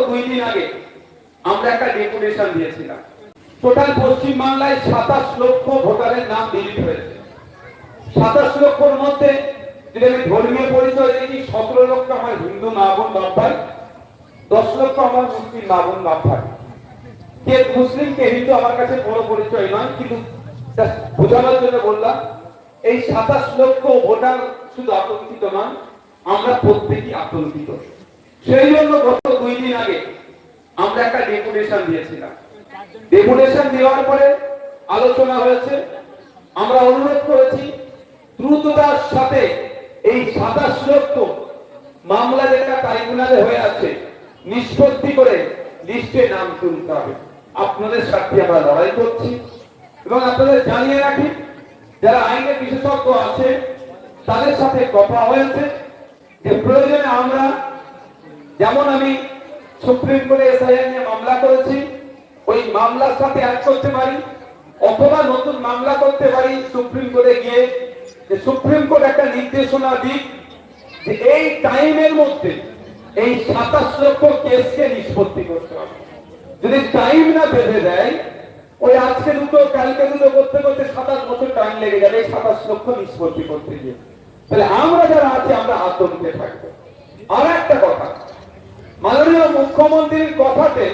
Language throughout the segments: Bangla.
2 দিন আগে আমরা একটা ডেপুটেশন দিয়েছিলাম। টোটাল পশ্চিম বাংলায় 27 লক্ষ ভোটারের নাম ডিলিট হয়েছে। 27 লক্ষর মধ্যে যদি আমি ধর্মীয় পরিচয় দেখি, 17 লক্ষ আমার হিন্দু মা বোন বাপ ভাই, 10 লক্ষ আমার মুসলিম মা বোন বাপ ভাই। কে মুসলিম কে হিন্দু আমার কাছে বড় পরিচয় নয়, কিন্তু বোঝানোর জন্য বললাম এই 27 লক্ষ ভোটার শুধু আতঙ্কিত নয়, আমরা প্রত্যেকেই আতঙ্কিত। সেই জন্য গত 2 দিন আগে আমরা একটা ডেপুটেশন দিয়েছিলাম। ডেপুটেশন দেওয়ার পরে আলোচনা হয়েছে, আমরা অনুরোধ করেছি দ্রুততার সাথে এই 27 লক্ষ মামলা যেটা ট্রাইব্যুনালে হয়ে আছে নিষ্পত্তি করে লিস্টে নাম তুলতে হবে। আপনাদের সাথে আমরা লড়াই করছি এবং আপনাদের জানিয়ে রাখি, যারা আইনে বিশেষজ্ঞ আছে তাদের সাথে কথা হয়েছে যে প্রয়োজনে আমরা, যেমন আমি সুপ্রিম কোর্টে এসআইআর নিয়ে মামলা করেছি, ওই মামলার সাথে অ্যাড করতে পারি, অথবা নতুন মামলা করতে পারি সুপ্রিম কোর্টে গিয়ে, যে সুপ্রিম কোর্ট একটা নির্দেশনা দিক যে এই টাইমের মধ্যে এই 27 লক্ষ কেসকে নিষ্পত্তি করতে হবে। যদি টাইম না বেঁধে দেয়, ওই আজকে দুটো কালকে দুটো করতে করতে 27 বছর টাইম লেগে যাবে এই 27 লক্ষ নিষ্পত্তি করতে গিয়ে। তাহলে আমরা যারা আছি আমরা আতঙ্কে থাকবো। আর একটা কথা, মাননীয় মুখ্যমন্ত্রীর কথাতে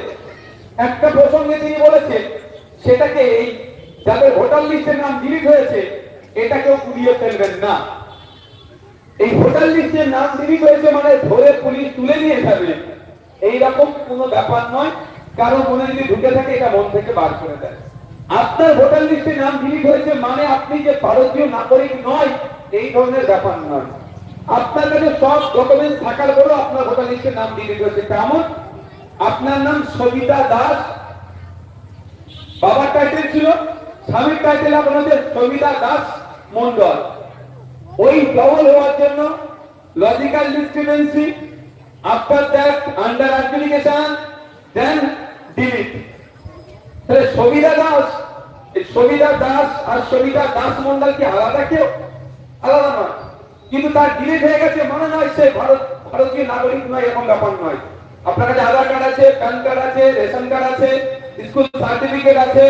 একটা প্রসঙ্গে তিনি বলেছেন, সেটাকে এই যাদের ভোটার লিস্টের নাম ডিলিট হয়েছে এটাকেও পুড়িয়ে ফেলবেন না। এই ভোটার লিস্টের নাম ডিলিট হয়েছে মানে ধরে পুলিশ তুলে নিয়ে যাবে, এইরকম কোনো ব্যাপার নয়। কারো মনে যদি ঢুকে থাকে এটা মন থেকে বার করে দেয়। আপনার ভোটার লিস্টের নাম ডিলিট হয়েছে মানে আপনি যে ভারতীয় নাগরিক নয়, এই ধরনের ব্যাপার নয়। আপনার কাছে সব ডকুমেন্ট থাকার পরেও আপনার ভোটার লিস্টের নাম ডিলিট হয়েছে। কেমন? আপনার নাম সবিতা দাস, বাবার টাইটেল ছিল, স্বামীর টাইটেল আপনাদের সবিতা দাস মন্ডল। ওই ডবল হওয়ার জন্য logical discrepancy, after that under application then delete. তাহলে সবিতা দাস, এই সবিতা দাস আর সবিতা দাস মন্ডল কি আলাদা? কেউ আলাদা নয়, কিন্তু তার ডিলিট হয়ে গেছে মানে নয় সে ভারতীয় নাগরিক নয়, এরকম ব্যাপার নয়। আপনার কাছে আধার কার্ড আছে, প্যান কার্ড আছে, রেশন কার্ড আছে, স্কুল সার্টিফিকেট আছে,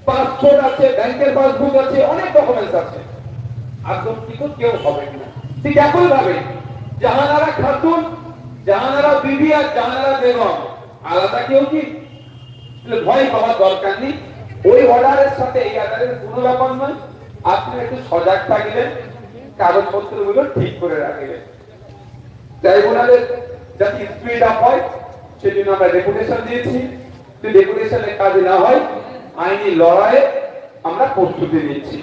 পাসপোর্ট আছে, ব্যাংকের পাসবুক আছে, অনেক ডকুমেন্টস আছে, আতঙ্কিত কেউ হবে না। ঠিক একই ভাবে জাহানারা খাতুন, জাহানারা বিবি আর জাহানারা বেগম আলাদা কেউ কি? ভয় পাওয়ার দরকার নেই। ওই অর্ডারের সাথে এই অর্ডারের কোনো ব্যাপার নয়। আপনি একটু সজাগ থাকবেন, কাগজপত্রগুলো ঠিক করে রাখবেন। ট্রাইব্যুনালের যাতে স্পিড আপ হয় সেজন্য আমরা ডেপুটেশন দিয়েছি। যদি ডেপুটেশনের কাজ না হয় আইনি লড়াইয়ে আমরা প্রস্তুতি নিচ্ছি।